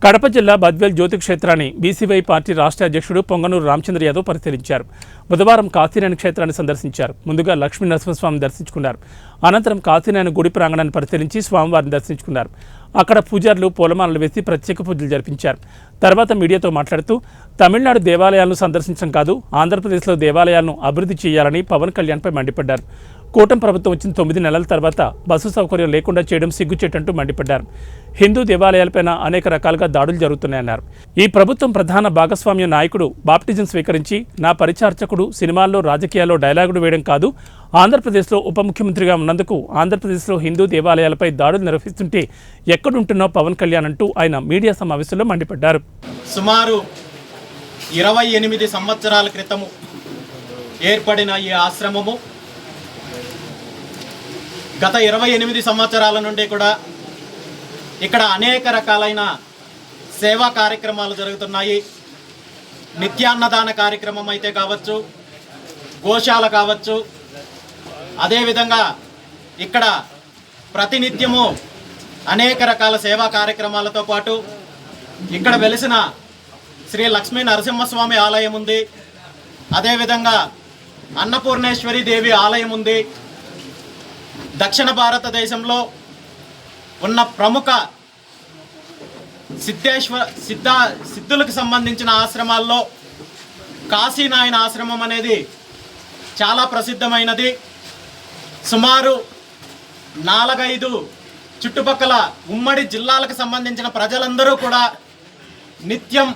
కడప జిల్లా బద్వేల్ జ్యోతి క్షేత్రాన్ని BCY party రాష్ట్ర అధ్యక్షుడు పొంగనూరు రామచంద్ర యాదవ్ పరిశీలించారు. బుధవారం కాశీనాయన క్షేత్రాన్ని సందర్శించారు. ముందుగా లక్ష్మీ నరసింహస్వామిని దర్శించుకున్నారు. అనంతరం కాశీనాయన గుడి ప్రాంగణాన్ని పరిశీలించి స్వామివారిని దర్శించుకున్నారు. అక్కడ పూజారులు పూలమాలలు వేసి ప్రత్యేక పూజలు జరిపించారు. తర్వాత మీడియాతో మాట్లాడుతూ తమిళనాడు దేవాలయాలను సందర్శించడం కాదు, ఆంధ్రప్రదేశ్లో దేవాలయాలను అభివృద్ధి చేయాలని పవన్ కళ్యాణ్పై మండిపడ్డారు. కూటమి ప్రభుత్వం వచ్చిన 9 నెలల తర్వాత బస్సు సౌకర్యం లేకుండా చేయడం సిగ్గుచేటంటూ మండిపడ్డారు. హిందూ దేవాలయాలపైన అనేక రకాలుగా దాడులు జరుగుతున్నాయన్నారు. ఈ ప్రభుత్వం ప్రధాన భాగస్వామ్య నాయకుడు బాప్టిజం స్వీకరించి నా పరిచార్చకుడు సినిమాల్లో రాజకీయాల్లో డైలాగులు వేయడం కాదు, ఆంధ్రప్రదేశ్లో ఉప ముఖ్యమంత్రిగా ఉన్నందుకు ఆంధ్రప్రదేశ్లో హిందూ దేవాలయాలపై దాడులు నిర్వహిస్తుంటే ఎక్కడుంటున్నావు పవన్ కళ్యాణ్ అంటూ ఆయన మీడియా సమావేశంలో మండిపడ్డారు. సుమారు 28 సంవత్సరాల క్రితము ఏర్పడిన ఈ ఆశ్రమము గత 28 సంవత్సరాల నుండి కూడా ఇక్కడ అనేక రకాలైన సేవా కార్యక్రమాలు జరుగుతున్నాయి. నిత్యాన్నదాన కార్యక్రమం అయితే కావచ్చు, గోశాల కావచ్చు, అదేవిధంగా ఇక్కడ ప్రతినిత్యము అనేక రకాల సేవా కార్యక్రమాలతో పాటు ఇక్కడ వెలిసిన శ్రీ లక్ష్మీ నరసింహస్వామి ఆలయం ఉంది. అదేవిధంగా అన్నపూర్ణేశ్వరి దేవి ఆలయం ఉంది. దక్షిణ భారతదేశంలో ఉన్న ప్రముఖ సిద్ధులకు సంబంధించిన ఆశ్రమాల్లో కాశీనాయన ఆశ్రమం అనేది చాలా ప్రసిద్ధమైనది. సుమారు 4-5 చుట్టుపక్కల ఉమ్మడి జిల్లాలకు సంబంధించిన ప్రజలందరూ కూడా నిత్యం